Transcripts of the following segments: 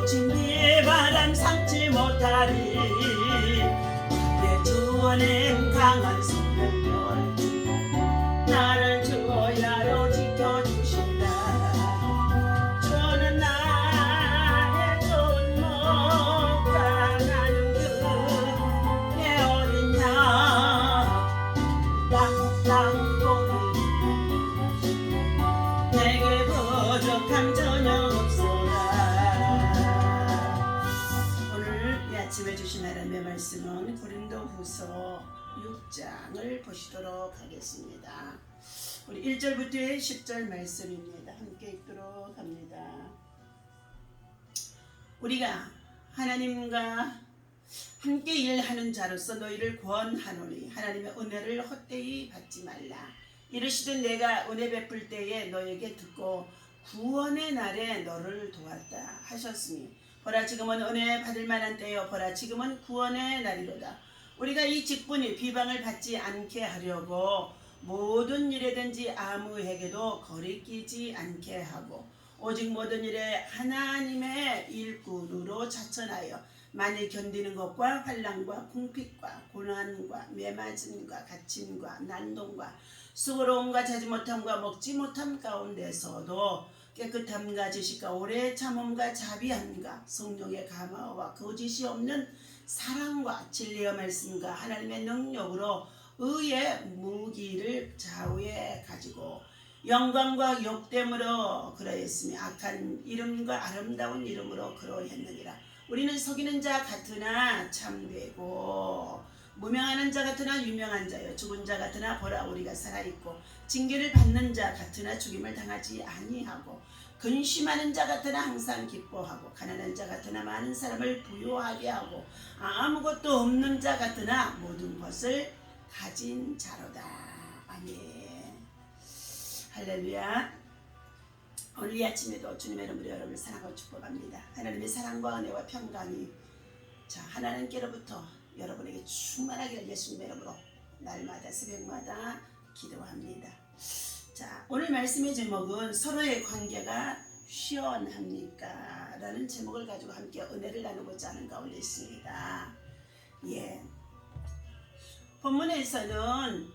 진리의 바람 삼지 못하리. 내 주원은 강한 성벽별 나를 주야로 지켜주신다. 주는 나의 좋은 목자 나는 그의 어린 양 땅땅 내게 부족함 전혀 없소라. 오늘 이 아침에 주신 하나님의 말씀은 고린도후서 6장을 보시도록 하겠습니다. 우리 1절부터 10절 말씀입니다. 함께 읽도록 합니다. 우리가 하나님과 함께 일하는 자로서 너희를 권하노니 하나님의 은혜를 헛되이 받지 말라. 이르시되 내가 은혜 베풀 때에 너에게 듣고 구원의 날에 너를 도왔다 하셨으니 보라 지금은 은혜 받을 만한 때요 보라 지금은 구원의 날이로다. 우리가 이 직분이 비방을 받지 않게 하려고 모든 일에든지 아무에게도 거리끼지 않게 하고 오직 모든 일에 하나님의 일꾼으로 자천하여 만일 견디는 것과 환난과 궁핍과 고난과 매맞음과 갇힘과 난동과 수고로움과 자지 못함과 먹지 못함 가운데서도 깨끗함과 지식과 오래 참음과 자비함과 성령의 감화와 거짓이 없는 사랑과 진리의 말씀과 하나님의 능력으로 의의 무기를 좌우에 가지고 영광과 욕됨으로 그러했으며 악한 이름과 아름다운 이름으로 그러했느니라. 우리는 속이는 자 같으나 참되고 무명하는 자 같으나 유명한 자여 죽은 자 같으나 보라 우리가 살아있고 징계를 받는 자 같으나 죽임을 당하지 아니하고 근심하는 자 같으나 항상 기뻐하고 가난한 자 같으나 많은 사람을 부요하게 하고 아무것도 없는 자 같으나 모든 것을 가진 자로다. 아멘. 할렐루야. 오늘 이 아침에도 주님의 이름으로 여러분을 사랑하고 축복합니다. 하나님의 사랑과 은혜와 평강이 하나님께로부터 여러분에게 충만하기를 예수님의 이름으로 날마다 새벽마다 기도합니다. 오늘 말씀의 제목은 서로의 관계가 시원합니까? 라는 제목을 가지고 함께 은혜를 나누고자 하는 가운데 있습니다. 본문에서는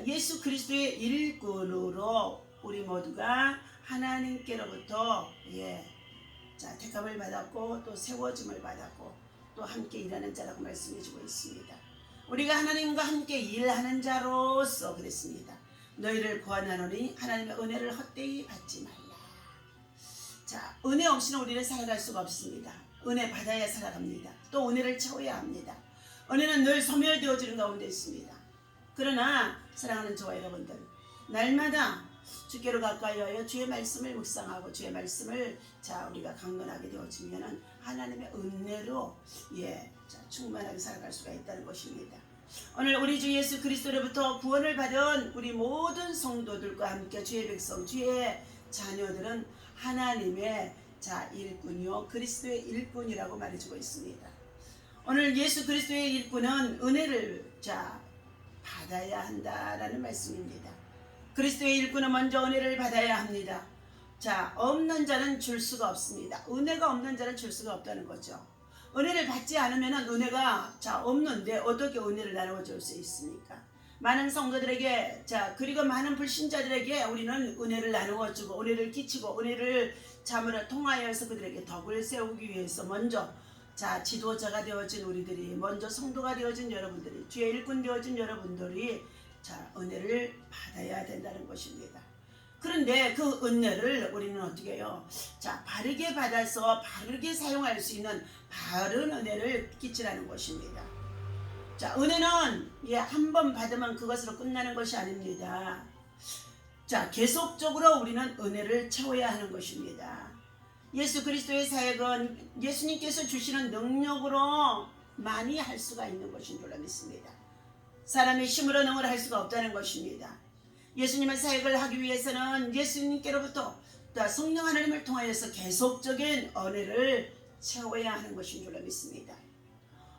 예수 그리스도의 일꾼으로 우리 모두가 하나님께로부터 택함을 받았고 또 세워짐을 받았고 또 함께 일하는 자라고 말씀해주고 있습니다. 우리가 하나님과 함께 일하는 자로서 그랬습니다. 너희를 구원하노니 하나님의 은혜를 헛되이 받지 말라. 은혜 없이는 우리는 살아갈 수가 없습니다. 은혜 받아야 살아갑니다. 또 은혜를 채워야 합니다. 은혜는 늘 소멸되어지는 가운데 있습니다. 그러나 사랑하는 저와 여러분들, 날마다 주께로 가까이 하여 주의 말씀을 묵상하고 주의 말씀을 우리가 강건하게 되어지면 하나님의 은혜로 충만하게 살아갈 수가 있다는 것입니다. 오늘 우리 주 예수 그리스도로부터 구원을 받은 우리 모든 성도들과 함께 주의 백성, 주의 자녀들은 하나님의 일꾼이요 그리스도의 일꾼이라고 말해주고 있습니다. 오늘 예수 그리스도의 일꾼은 은혜를 받아야 한다라는 말씀입니다. 그리스도의 일꾼은 먼저 은혜를 받아야 합니다. 없는 자는 줄 수가 없습니다. 은혜가 없는 자는 줄 수가 없다는 거죠. 은혜를 받지 않으면 은혜가 없는데 어떻게 은혜를 나누어 줄 수 있습니까? 많은 성도들에게 그리고 많은 불신자들에게 우리는 은혜를 나누어 주고 은혜를 끼치고 은혜를 참으로 통하여서 그들에게 덕을 세우기 위해서 먼저 지도자가 되어진 우리들이 먼저 성도가 되어진 여러분들이 주의 일꾼 되어진 여러분들이 은혜를 받아야 된다는 것입니다. 그런데 그 은혜를 우리는 어떻게 해요? 바르게 받아서 바르게 사용할 수 있는 바른 은혜를 끼치라는 것입니다. 은혜는 한 번 받으면 그것으로 끝나는 것이 아닙니다. 계속적으로 우리는 은혜를 채워야 하는 것입니다. 예수 그리스도의 사역은 예수님께서 주시는 능력으로 많이 할 수가 있는 것인 줄 믿습니다. 사람의 힘으로 능을 할 수가 없다는 것입니다. 예수님의 사역을 하기 위해서는 예수님께로부터 성령 하나님을 통하여서 계속적인 은혜를 채워야 하는 것인 줄 믿습니다.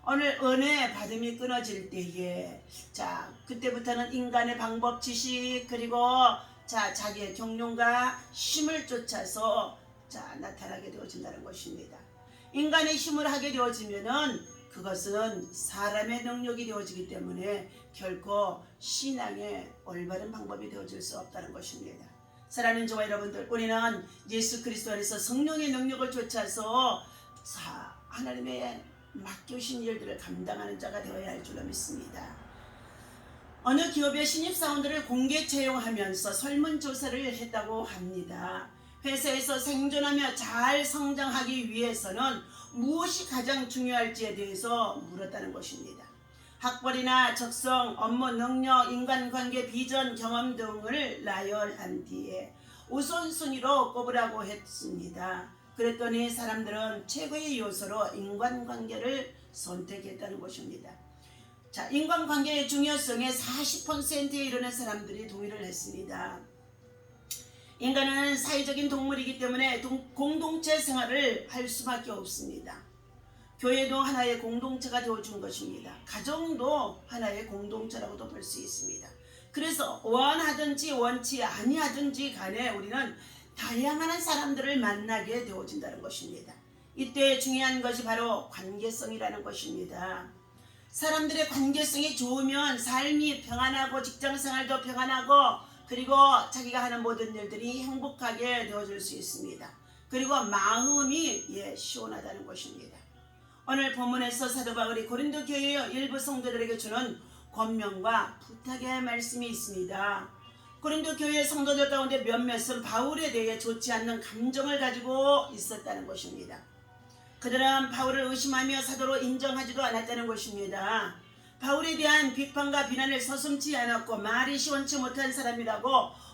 오늘 은혜 받음이 끊어질 때에 그때부터는 인간의 방법, 지식 그리고 자기의 경륜과 힘을 쫓아서 나타나게 되어진다는 것입니다. 인간의 힘을 하게 되어지면은 그것은 사람의 능력이 되어지기 때문에 결코 신앙의 올바른 방법이 되어질 수 없다는 것입니다. 사랑하는 저와 여러분들, 우리는 예수 그리스도 안에서 성령의 능력을 좇아서 하나님의 맡겨주신 일들을 감당하는 자가 되어야 할 줄로 믿습니다. 어느 기업의 신입사원들을 공개 채용하면서 설문조사를 했다고 합니다. 회사에서 생존하며 잘 성장하기 위해서는 무엇이 가장 중요할지에 대해서 물었다는 것입니다. 학벌이나 적성, 업무 능력, 인간관계, 비전, 경험 등을 나열한 뒤에 우선순위로 꼽으라고 했습니다. 그랬더니 사람들은 최고의 요소로 인간관계를 선택했다는 것입니다. 자, 인간관계의 중요성에 40%에 이르는 사람들이 동의를 했습니다. 인간은 사회적인 동물이기 때문에 공동체 생활을 할 수밖에 없습니다. 교회도 하나의 공동체가 되어준 것입니다. 가정도 하나의 공동체라고도 볼 수 있습니다. 그래서 원하든지 원치 아니하든지 간에 우리는 다양한 사람들을 만나게 되어진다는 것입니다. 이때 중요한 것이 바로 관계성이라는 것입니다. 사람들의 관계성이 좋으면 삶이 평안하고 직장생활도 평안하고 그리고 자기가 하는 모든 일들이 행복하게 되어질 수 있습니다. 그리고 마음이 시원하다는 것입니다. 오늘 본문에서 사도 바울이 고린도 교회의 일부 성도들에게 주는 권면과 부탁의 말씀이 있습니다. 고린도 교회 성도들 가운데 몇몇은 바울에 대해 좋지 않는 감정을 가지고 있었다는 것입니다. 그들은 바울을 의심하며 사도로 인정하지도 않았다는 것입니다. 바울에 대한 비판과 비난을 서슴지 않았고 말이 시원치 못한 사람이라고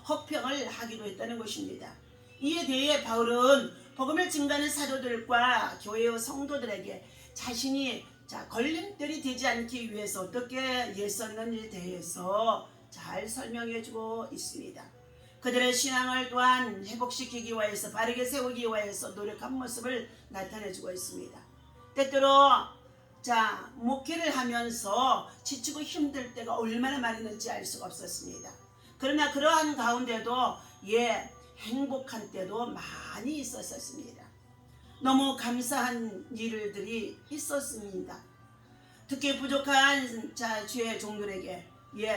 혹평을 하기도 했다는 것입니다. 이에 대해 바울은 복음을 증거하는 사도들과 교회의 성도들에게 자신이 걸림돌이 되지 않기 위해서 어떻게 애썼는지에 대해서 잘 설명해주고 있습니다. 그들의 신앙을 또한 회복시키기 위해서 바르게 세우기 위해서 노력한 모습을 나타내주고 있습니다. 때때로 목회를 하면서 지치고 힘들 때가 얼마나 많이 있는지 알 수가 없었습니다. 그러나 그러한 가운데도 행복한 때도 많이 있었습니다. 너무 감사한 일들이 있었습니다. 특히 부족한 주의 종들에게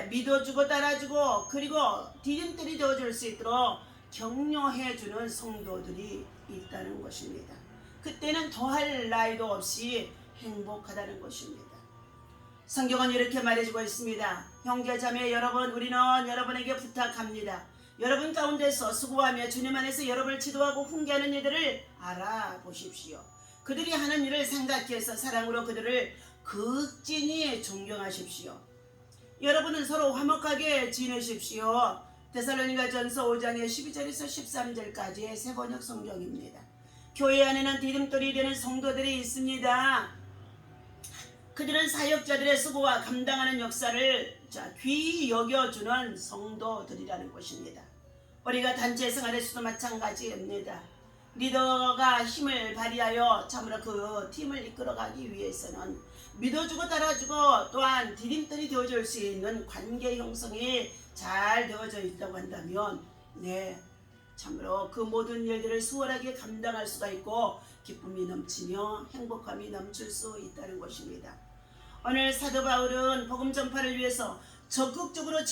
믿어주고 따라주고 그리고 디딤돌이 되어줄 수 있도록 격려해주는 성도들이 있다는 것입니다. 그때는 더할 나위도 없이 행복하다는 것입니다. 성경은 이렇게 말해주고 있습니다. 형제자매 여러분, 우리는 여러분에게 부탁합니다. 여러분 가운데서 수고하며 주님 안에서 여러분을 지도하고 훈계하는 이들을 알아보십시오. 그들이 하는 일을 생각해서 사랑으로 그들을 극진히 존경하십시오. 여러분은 서로 화목하게 지내십시오. 데살로니가전서 5장의 12절에서 13절까지의 새번역 성경입니다. 교회 안에는 디딤돌이 되는 성도들이 있습니다. 그들은 사역자들의 수고와 감당하는 역사를 귀히 여겨주는 성도들이라는 것입니다. 우리가 단체 생활에서도 마찬가지입니다. 리더가 힘을 발휘하여 참으로 그 팀을 이끌어가기 위해서는 믿어주고 따라주고 또한 디딤돌이 되어줄 수 있는 관계 형성이 잘 되어져 있다고 한다면 참으로 그 모든 일들을 수월하게 감당할 수가 있고 기쁨이 넘치며 행복함이 넘칠 수 있다는 것입니다. 오늘 사도 바울은 복음 전파를 위해서 적극적으로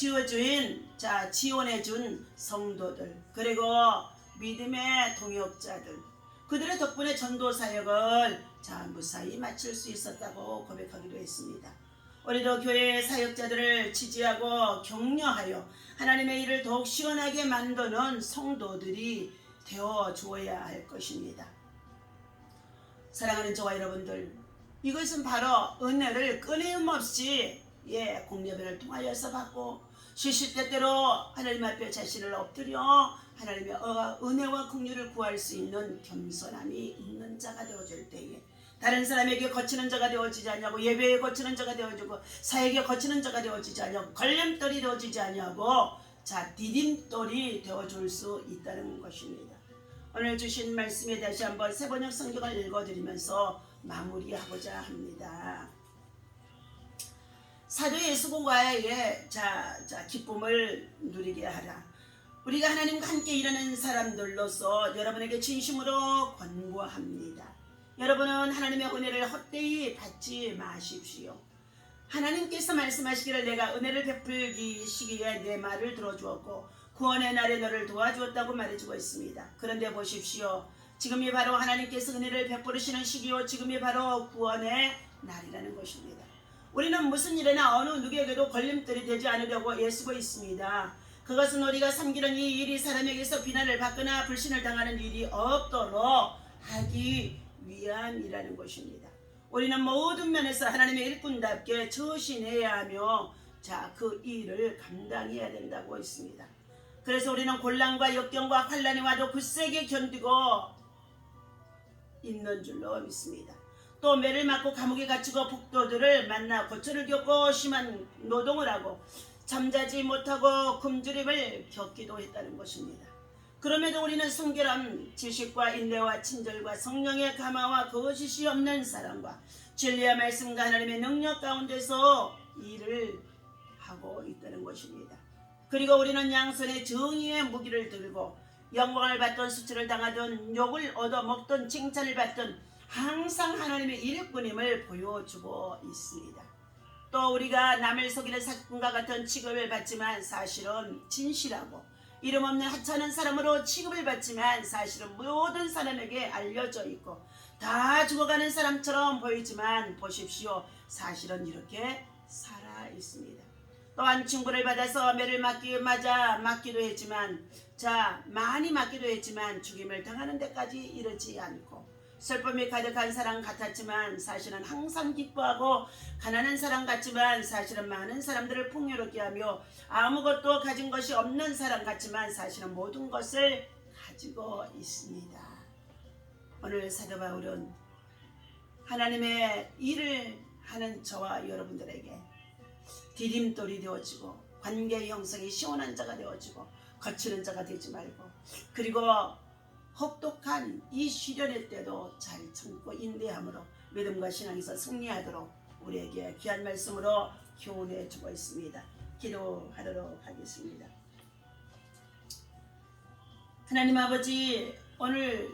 지원해준 성도들 그리고 믿음의 동역자들 그들의 덕분에 전도 사역을 무사히 마칠 수 있었다고 고백하기도 했습니다. 우리도 교회의 사역자들을 지지하고 격려하여 하나님의 일을 더욱 시원하게 만드는 성도들이 되어 주어야 할 것입니다. 사랑하는 저와 여러분들, 이것은 바로 은혜를 끊임없이 공예배를 통하여서 받고 시시때때로 하나님 앞에 자신을 엎드려 하나님의 은혜와 긍휼을 구할 수 있는 겸손함이 있는 자가 되어질 때에 다른 사람에게 거치는 자가 되어지지 않냐고 예배에 거치는 자가 되어지고 사역에 거치는 자가 되어지지 않냐고 걸림돌이 되어지지 않냐고 디딤돌이 되어줄 수 있다는 것입니다. 오늘 주신 말씀에 다시 한번 새번역 성경을 읽어드리면서 마무리하고자 합니다. 사도 예수님과의 기쁨을 누리게 하라. 우리가 하나님과 함께 일하는 사람들로서 여러분에게 진심으로 권고합니다. 여러분은 하나님의 은혜를 헛되이 받지 마십시오. 하나님께서 말씀하시기를 내가 은혜를 베풀기 시기에 내 말을 들어주었고 구원의 날에 너를 도와주었다고 말해주고 있습니다. 그런데 보십시오. 지금이 바로 하나님께서 은혜를 베푸시는 시기요 지금이 바로 구원의 날이라는 것입니다. 우리는 무슨 일이나 어느 누구에게도 걸림돌이 되지 않으려고 애쓰고 있습니다. 그것은 우리가 섬기는 이 일이 사람에게서 비난을 받거나 불신을 당하는 일이 없도록 하기 위함이라는 것입니다. 우리는 모든 면에서 하나님의 일꾼답게 처신해야 하며 그 일을 감당해야 된다고 했습니다. 그래서 우리는 곤란과 역경과 환난이 와도 굳세게 견디고 있는 줄로 믿습니다. 또 매를 맞고 감옥에 갇히고 북도들을 만나 고초를 겪고 심한 노동을 하고 잠자지 못하고 굶주림을 겪기도 했다는 것입니다. 그럼에도 우리는 순결함, 지식과 인내와 친절과 성령의 감화와 거짓이 없는 사랑과 진리의 말씀과 하나님의 능력 가운데서 일을 하고 있다는 것입니다. 그리고 우리는 양손에 정의의 무기를 들고 영광을 받던 수치를 당하던 욕을 얻어먹던 칭찬을 받던 항상 하나님의 일꾼임을 보여주고 있습니다. 또 우리가 남을 속이는 사건과 같은 취급을 받지만 사실은 진실하고 이름 없는 하찮은 사람으로 취급을 받지만 사실은 모든 사람에게 알려져 있고 다 죽어가는 사람처럼 보이지만 보십시오. 사실은 이렇게 살아 있습니다. 또한 충고를 받아서 매를 맞기도 했지만 많이 맞기도 했지만 죽임을 당하는 데까지 이르지 않고 슬픔이 가득한 사람 같았지만 사실은 항상 기뻐하고 가난한 사람 같지만 사실은 많은 사람들을 풍요롭게 하며 아무것도 가진 것이 없는 사람 같지만 사실은 모든 것을 가지고 있습니다. 오늘 사도 바울은 하나님의 일을 하는 저와 여러분들에게 디딤돌이 되어지고 관계의 형성이 시원한 자가 되어지고 거치는 자가 되지 말고 그리고 혹독한 이 시련의 때도 잘 참고 인내함으로 믿음과 신앙에서 승리하도록 우리에게 귀한 말씀으로 교훈해 주고 있습니다. 기도하도록 하겠습니다. 하나님 아버지, 오늘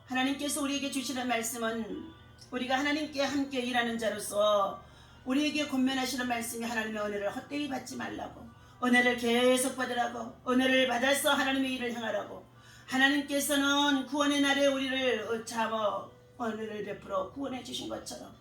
하나님께서 우리에게 주시는 말씀은 우리가 하나님께 함께 일하는 자로서 우리에게 권면하시는 말씀이 하나님의 은혜를 헛되이 받지 말라고, 은혜를 계속 받으라고, 은혜를 받아서 하나님의 일을 행하라고, 하나님께서는 구원의 날에 우리를 은혜를 베풀어 구원해 주신 것처럼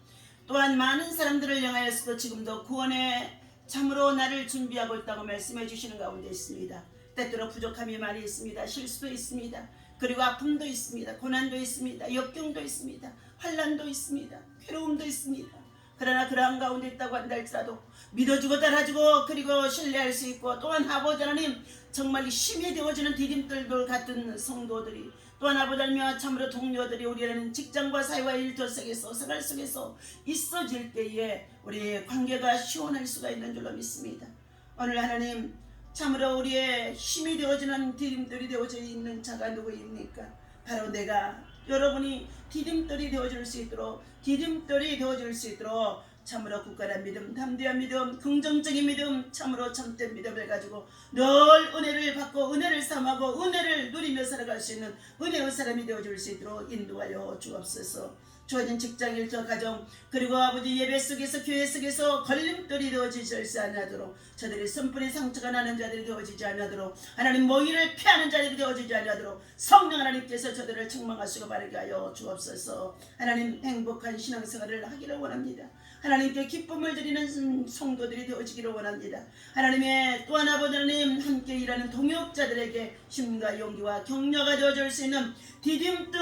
또한 많은 사람들을 향하여서도 지금도 구원의 참으로 나를 준비하고 있다고 말씀해 주시는 가운데 있습니다. 때때로 부족함이 많이 있습니다. 실수도 있습니다. 그리고 아픔도 있습니다. 고난도 있습니다. 역경도 있습니다. 환난도 있습니다. 괴로움도 있습니다. 그러나 그러한 가운데 있다고 한다 할지라도 믿어주고 따라주고 그리고 신뢰할 수 있고 또한 아버지 하나님 정말 힘이 되어지는 디딤돌 같은 성도들이 또한 아버지 하나님 참으로 동료들이 우리라는 직장과 사회와 일터 속에서 생활 속에서 있어질 때에 우리의 관계가 시원할 수가 있는 줄로 믿습니다. 오늘 하나님 참으로 우리의 힘이 되어지는 디딤돌이 되어져 있는 자가 누구입니까? 바로 내가 여러분이 디딤돌이 되어줄 수 있도록 참으로 굳건한 믿음, 담대한 믿음, 긍정적인 믿음, 참으로 참된 믿음을 가지고 늘 은혜를 받고 은혜를 삼하고 은혜를 누리며 살아갈 수 있는 은혜의 사람이 되어줄 수 있도록 인도하여 주옵소서. 주어진 직장, 일터, 가정 그리고 아버지 예배 속에서 교회 속에서 걸림돌이 되어지지 않도록 저들이 선불의 상처가 나는 자들이 되어지지 않도록 하나님 모의를 피하는 자들이 되어지지 않도록 성령 하나님께서 저들을 책망하시고 바르게 하여 주옵소서. 하나님 행복한 신앙생활을 하기를 원합니다. 하나님께 기쁨을 드리는 성도들이 되어지기를 원합니다. 하나님의 또한 아버지 하나님 함께 일하는 동역자들에게 힘과 용기와 격려가 되어줄 수 있는 디딤돌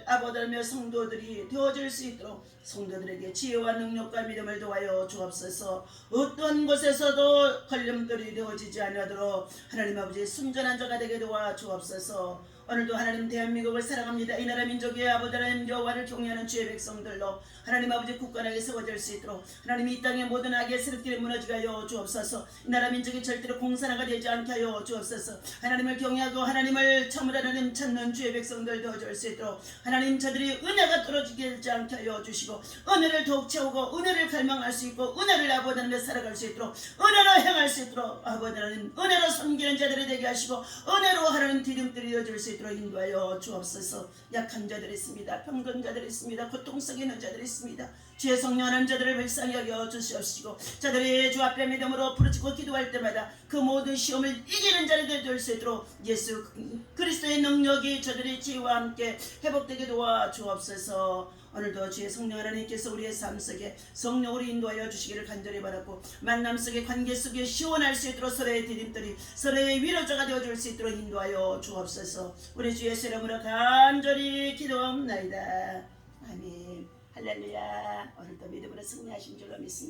아버지며 성도들이 되어줄 수 있도록 성도들에게 지혜와 능력과 믿음을 도와여 주옵소서. 어떠한 곳에서도 걸림돌이 되어지지 않도록 하나님 아버지 순전한 자가 되게 도와 주옵소서. 오늘도 하나님 대한민국을 사랑합니다. 이 나라 민족의 아버지 하나님 여호와를 경외하는 주의 백성들로 하나님 아버지 굳건하게 세워질 수 있도록 하나님 이 땅의 모든 악의 세력들이 무너지게 하여 주옵소서. 이 나라 민족이 절대로 공산화가 되지 않게 하여 주옵소서. 하나님을 경외하고 하나님을 참으로 하나님 찾는 주의 백성들 되어줄 수 있도록 하나님 저들이 은혜가 떨어지게 되지 않게 하여 주시고 은혜를 더욱 채우고 은혜를 갈망할 수 있고 은혜를 아버지 하나님에 살아갈 수 있도록 은혜로 행할 수 있도록 아버지 하나님 은혜로 섬기는 자들이 되게 하시고 은혜로 하나님 디딤돌이 되어줄 수 있도록 있도록 인도하여 주옵소서. 약한 자들이 있습니다. 병든 자들이 있습니다. 고통 속에 있는 자들이 있습니다. 주의 성령 하나님 저들을 불쌍히 여겨 주시옵시고 자들이 주 앞에 믿음으로 부르짖고 기도할 때마다 그 모든 시험을 이기는 자들이 될 수 있도록 예수 그리스도의 능력이 저들의 지혜와 함께 회복되게 도와 주옵소서. 오늘도 주의 성령 하나님께서 우리의 삶 속에 성령으로 인도하여 주시기를 간절히 바라고 만남 속에 관계 속에 시원할 수 있도록 서로의 디딤돌이 서로의 위로자가 되어줄 수 있도록 인도하여 주옵소서. 우리 주 예수 이름으로 간절히 기도합나이다. 아멘. 할렐루야. 오늘도 믿음으로 승리하신 줄로 믿습니다.